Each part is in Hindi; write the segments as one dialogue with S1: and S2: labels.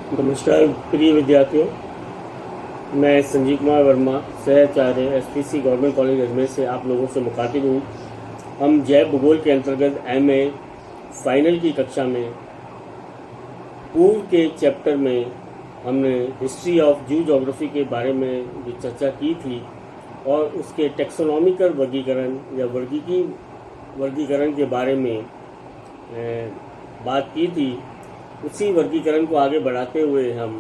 S1: नमस्कार प्रिय विद्यार्थियों, मैं संजीव कुमार वर्मा, सहआचार्य एसपीसी गवर्नमेंट कॉलेज अजमेर से आप लोगों से मुखातिब हूँ। हम जैव भूगोल के अंतर्गत एमए फाइनल की कक्षा में पूर्व के चैप्टर में हमने हिस्ट्री ऑफ जू जोग्राफी के बारे में जो चर्चा की थी और उसके टेक्सोनॉमिकल वर्गीकरण या वर्गीकरण के बारे में बात की थी। उसी वर्गीकरण को आगे बढ़ाते हुए हम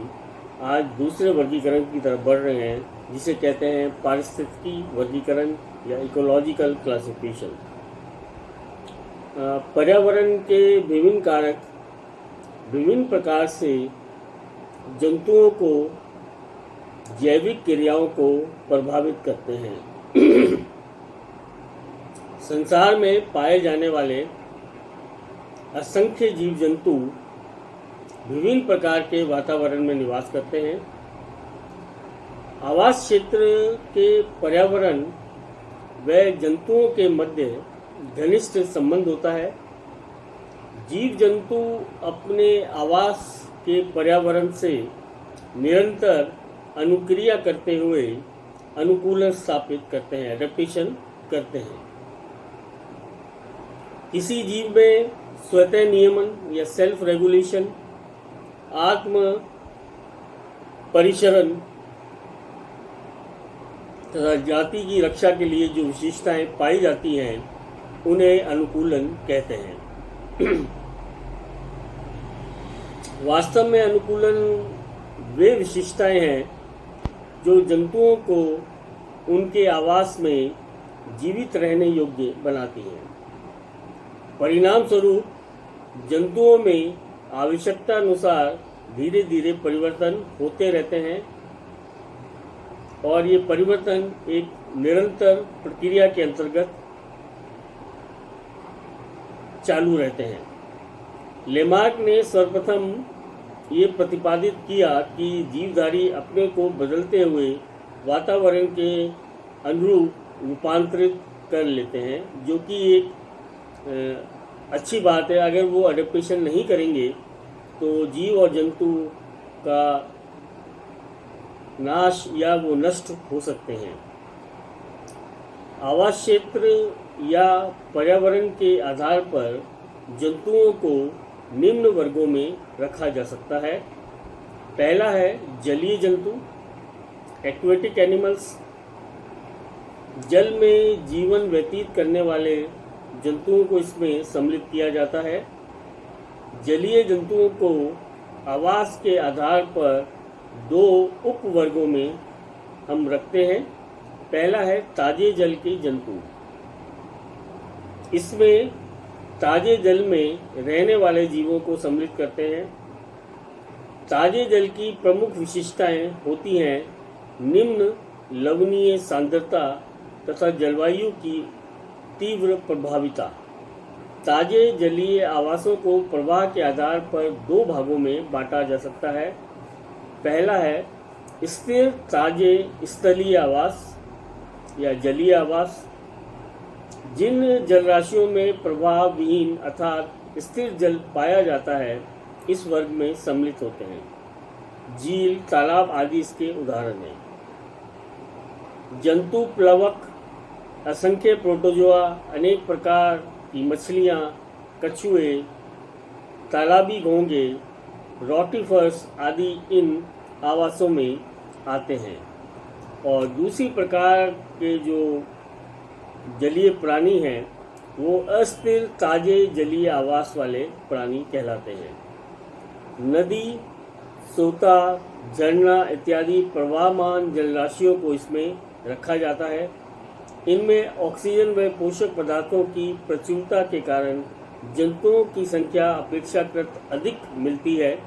S1: आज दूसरे वर्गीकरण की तरफ बढ़ रहे हैं, जिसे कहते हैं पारिस्थितिकी वर्गीकरण या इकोलॉजिकल क्लासिफिकेशन। पर्यावरण के विभिन्न कारक विभिन्न प्रकार से जंतुओं को जैविक क्रियाओं को प्रभावित करते हैं। संसार में पाए जाने वाले असंख्य जीव जंतु विभिन्न प्रकार के वातावरण में निवास करते हैं। आवास क्षेत्र के पर्यावरण व जंतुओं के मध्य घनिष्ठ संबंध होता है। जीव जंतु अपने आवास के पर्यावरण से निरंतर अनुक्रिया करते हुए अनुकूलन स्थापित करते हैं, एडेप्टेशन करते हैं। किसी जीव में स्वतः नियमन या सेल्फ रेगुलेशन, आत्म परिसरण तथा जाति की रक्षा के लिए जो विशेषताएं पाई जाती हैं उन्हें अनुकूलन कहते हैं। वास्तव में अनुकूलन वे विशेषताएं हैं जो जंतुओं को उनके आवास में जीवित रहने योग्य बनाती हैं। परिणाम स्वरूप जंतुओं में आवश्यकता अनुसार धीरे धीरे परिवर्तन होते रहते हैं और ये परिवर्तन एक निरंतर प्रक्रिया के अंतर्गत चालू रहते हैं। लेमार्क ने सर्वप्रथम ये प्रतिपादित किया कि जीवधारी अपने को बदलते हुए वातावरण के अनुरूप रूपांतरित कर लेते हैं, जो कि एक अच्छी बात है। अगर वो अडेप्टेशन नहीं करेंगे तो जीव और जंतु का नाश या वो नष्ट हो सकते हैं। आवास क्षेत्र या पर्यावरण के आधार पर जंतुओं को निम्न वर्गों में रखा जा सकता है। पहला है जलीय जंतु, एक्वेटिक एनिमल्स। जल में जीवन व्यतीत करने वाले जंतुओं को इसमें सम्मिलित किया जाता है। जलीय जंतुओं को आवास के आधार पर दो उपवर्गों में हम रखते हैं। पहला है ताजे जल के जंतु। इसमें ताजे जल में रहने वाले जीवों को सम्मिलित करते हैं। ताजे जल की प्रमुख विशेषताएं होती हैं निम्न लवणीय सांद्रता तथा जलवायु की तीव्र प्रभाविता। ताजे जलीय आवासों को प्रवाह के आधार पर दो भागों में बांटा जा सकता है। पहला है स्थिर ताजे स्थलीय आवास या जलीय आवास। जिन जलराशियों में प्रवाह विहीन अर्थात स्थिर जल पाया जाता है इस वर्ग में सम्मिलित होते हैं। झील, तालाब आदि इसके उदाहरण हैं। जंतु प्लवक, असंख्य प्रोटोजोआ, अनेक प्रकार की मछलियाँ, कछुए, तालाबी घोंगे, रोटिफर्स आदि इन आवासों में आते हैं। और दूसरी प्रकार के जो जलीय प्राणी हैं वो अस्थिर ताजे जलीय आवास वाले प्राणी कहलाते हैं। नदी, सोता, झरना इत्यादि प्रवाहमान जलराशियों को इसमें रखा जाता है। इनमें ऑक्सीजन व पोषक पदार्थों की प्रचुरता के कारण जंतुओं की संख्या अपेक्षाकृत अधिक मिलती है।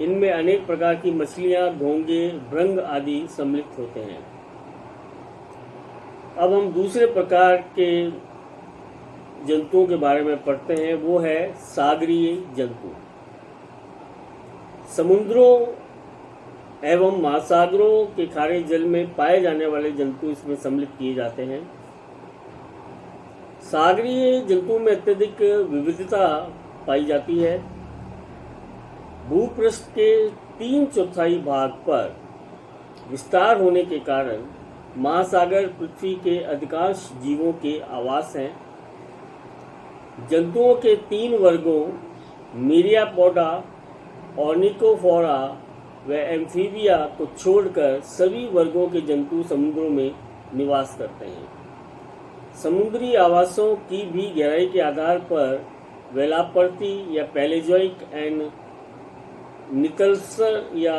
S1: इनमें अनेक प्रकार की मछलियाँ, घोंगे, भृंग आदि सम्मिलित होते हैं। अब हम दूसरे प्रकार के जंतुओं के बारे में पढ़ते हैं, वो है सागरीय जंतु। समुद्रों एवं महासागरों के खारे जल में पाए जाने वाले जंतु इसमें सम्मिलित किए जाते हैं। सागरीय जंतुओं में अत्यधिक विविधता पाई जाती है। भूपृष्ठ के 3/4 भाग पर विस्तार होने के कारण महासागर पृथ्वी के अधिकांश जीवों के आवास हैं। जंतुओं के 3 वर्गों मीरियापोडा, ऑर्निकोफोरा व एम्फीबिया को छोड़कर सभी वर्गों के जंतु समुद्रों में निवास करते हैं। समुद्री आवासों की भी गहराई के आधार पर वेलापर्ती या पैलेजोइक एंड निकल्सर या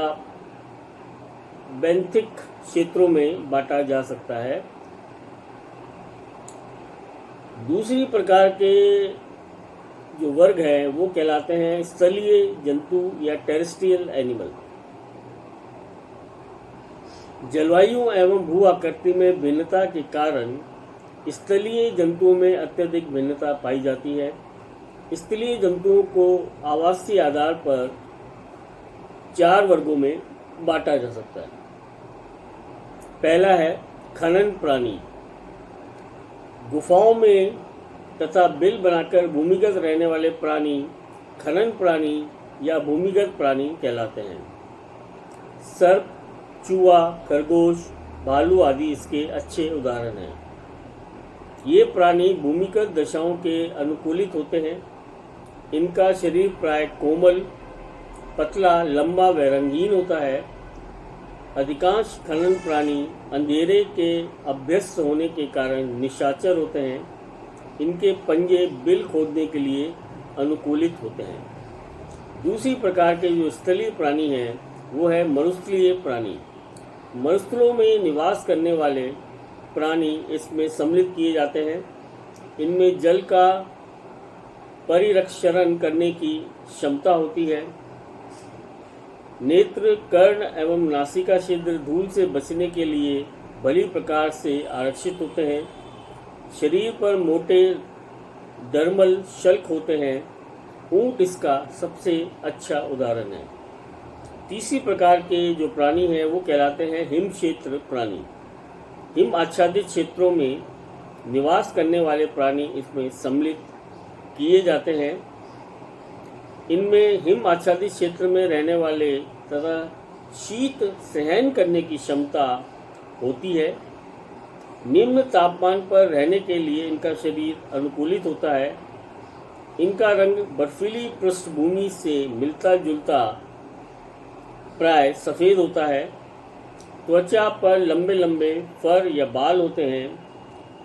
S1: बेंथिक क्षेत्रों में बांटा जा सकता है। दूसरी प्रकार के जो वर्ग हैं वो कहलाते हैं स्थलीय जंतु या टेरेस्ट्रियल एनिमल। जलवायु एवं भू आकृति में भिन्नता के कारण स्थलीय जंतुओं में अत्यधिक भिन्नता पाई जाती है। स्थलीय जंतुओं को आवासीय आधार पर 4 वर्गों में बांटा जा सकता है। पहला है खनन प्राणी। गुफाओं में तथा बिल बनाकर भूमिगत रहने वाले प्राणी खनन प्राणी या भूमिगत प्राणी कहलाते हैं। सर्प, चूहा, खरगोश, भालू आदि इसके अच्छे उदाहरण हैं। ये प्राणी भूमिगत दशाओं के अनुकूलित होते हैं। इनका शरीर प्राय कोमल, पतला, लंबा व रंगीन होता है। अधिकांश खनन प्राणी अंधेरे के अभ्यस्त होने के कारण निशाचर होते हैं। इनके पंजे बिल खोदने के लिए अनुकूलित होते हैं। दूसरी प्रकार के जो स्थलीय प्राणी हैं वो है मरुस्थलीय प्राणी। मरुस्थलों में निवास करने वाले प्राणी इसमें सम्मिलित किए जाते हैं। इनमें जल का परिरक्षण करने की क्षमता होती है। नेत्र, कर्ण एवं नासिका छिद्र धूल से बचने के लिए भली प्रकार से आरक्षित होते हैं। शरीर पर मोटे डर्मल शल्क होते हैं। ऊंट इसका सबसे अच्छा उदाहरण है। तीसरी प्रकार के जो प्राणी हैं वो कहलाते हैं हिम क्षेत्र प्राणी। हिम आच्छादित क्षेत्रों में निवास करने वाले प्राणी इसमें सम्मिलित किए जाते हैं। इनमें हिम आच्छादित क्षेत्र में रहने वाले तथा शीत सहन करने की क्षमता होती है। निम्न तापमान पर रहने के लिए इनका शरीर अनुकूलित होता है। इनका रंग बर्फीली पृष्ठभूमि से मिलता जुलता प्राय सफ़ेद होता है। त्वचा पर लंबे लंबे फर या बाल होते हैं।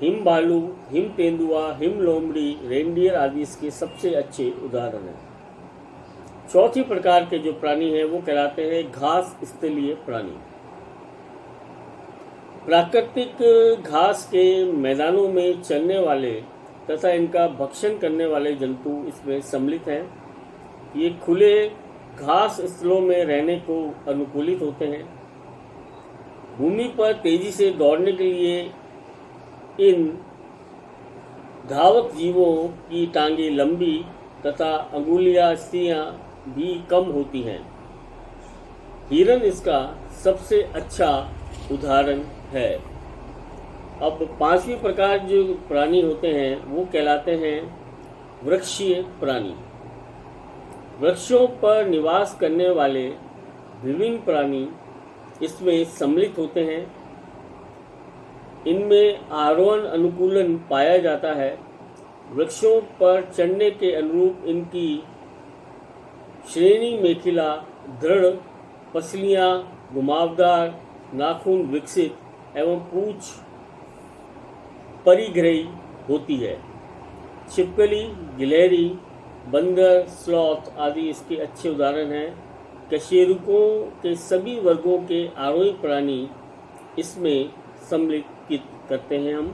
S1: हिम भालू, हिम तेंदुआ, हिम लोमड़ी, रेंडियर आदि इसके सबसे अच्छे उदाहरण हैं। चौथी प्रकार के जो प्राणी हैं वो कहलाते हैं घास स्थलीय प्राणी। प्राकृतिक घास के मैदानों में चलने वाले तथा इनका भक्षण करने वाले जंतु इसमें सम्मिलित हैं। ये खुले घास स्थलों में रहने को अनुकूलित होते हैं। भूमि पर तेजी से दौड़ने के लिए इन धावक जीवों की टांगें लंबी तथा अंगुलियां अस्थियां भी कम होती हैं। हिरन इसका सबसे अच्छा उदाहरण है। अब 5वीं प्रकार जो प्राणी होते हैं वो कहलाते हैं वृक्षीय प्राणी। वृक्षों पर निवास करने वाले विभिन्न प्राणी इसमें सम्मिलित होते हैं। इनमें आरोहण अनुकूलन पाया जाता है। वृक्षों पर चढ़ने के अनुरूप इनकी श्रेणी मेखिला दृढ़, पसलियाँ घुमावदार, नाखून विकसित एवं पूंछ परिग्रही होती है। छिपकली, गिलहरी, बंदर, स्लॉथ आदि इसके अच्छे उदाहरण हैं। कशेरुकों के सभी वर्गों के आरोही प्राणी इसमें सम्मिलित करते हैं हम।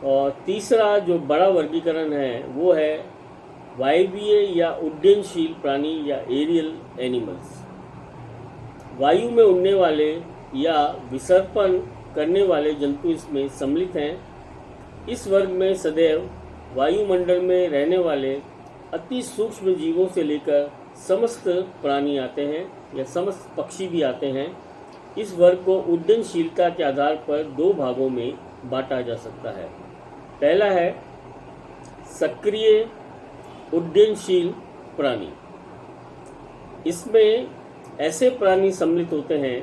S1: और तीसरा जो बड़ा वर्गीकरण है वो है वायवीय या उड्डयनशील प्राणी या एरियल एनिमल्स। वायु में उड़ने वाले या विसर्पण करने वाले जंतु इसमें सम्मिलित हैं। इस वर्ग में सदैव वायुमंडल में रहने वाले अति सूक्ष्म जीवों से लेकर समस्त प्राणी आते हैं या समस्त पक्षी भी आते हैं। इस वर्ग को उड्डयनशीलता के आधार पर 2 भागों में बांटा जा सकता है। पहला है सक्रिय उड्डयनशील प्राणी। इसमें ऐसे प्राणी सम्मिलित होते हैं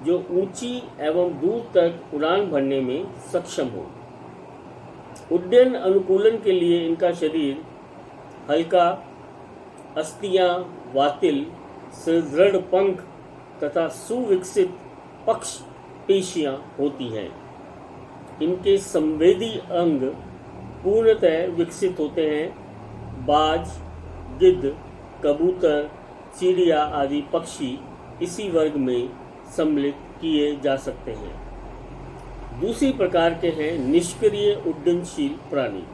S1: जो ऊंची एवं दूर तक उड़ान भरने में सक्षम हो। उड्डयन अनुकूलन के लिए इनका शरीर हल्का, अस्थियां, वातिल, सुदृढ़ पंख तथा सुविकसित पक्ष पेशियां होती हैं। इनके संवेदी अंग पूर्णतः विकसित होते हैं। बाज, गिद्ध, कबूतर, चिड़िया आदि पक्षी इसी वर्ग में सम्मिलित किए जा सकते हैं। दूसरी प्रकार के हैं निष्क्रिय उड्डयनशील प्राणी।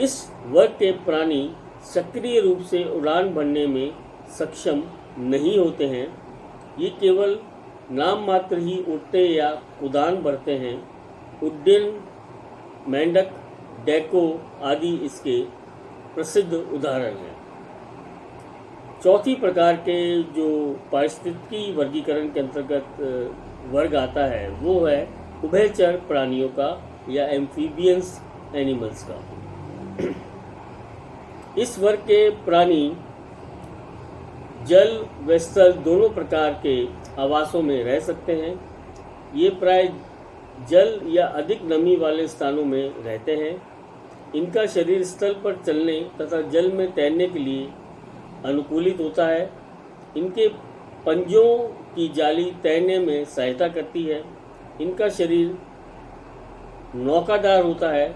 S1: इस वर्ग के प्राणी सक्रिय रूप से उड़ान भरने में सक्षम नहीं होते हैं। ये केवल नाम मात्र ही उड़ते या उड़ान भरते हैं। उड्डयन, मेंढक, डेको आदि इसके प्रसिद्ध उदाहरण हैं। चौथी प्रकार के जो पारिस्थितिकी वर्गीकरण के अंतर्गत वर्ग आता है वो है उभयचर प्राणियों का या एम्फीबियंस एनिमल्स का। इस वर्ग के प्राणी जल व स्थल दोनों प्रकार के आवासों में रह सकते हैं। ये प्राय जल या अधिक नमी वाले स्थानों में रहते हैं। इनका शरीर स्थल पर चलने तथा जल में तैरने के लिए अनुकूलित होता है। इनके पंजों की जाली तैरने में सहायता करती है। इनका शरीर नौकादार होता है।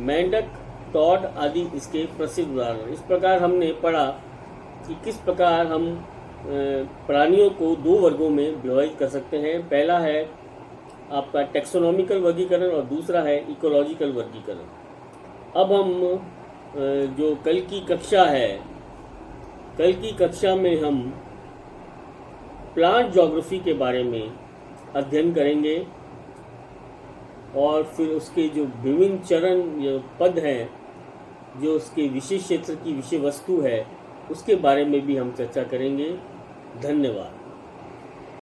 S1: मेंढक, टॉड आदि इसके प्रसिद्ध उदाहरण। इस प्रकार हमने पढ़ा कि किस प्रकार हम प्राणियों को दो वर्गों में विभाजित कर सकते हैं। पहला है आपका टैक्सोनॉमिकल वर्गीकरण और दूसरा है इकोलॉजिकल वर्गीकरण। अब हम जो कल की कक्षा में हम प्लांट ज्योग्राफी के बारे में अध्ययन करेंगे और फिर उसके जो विभिन्न चरण या पद हैं, जो उसके विशेष क्षेत्र की विषय वस्तु है, उसके बारे में भी हम चर्चा करेंगे। धन्यवाद।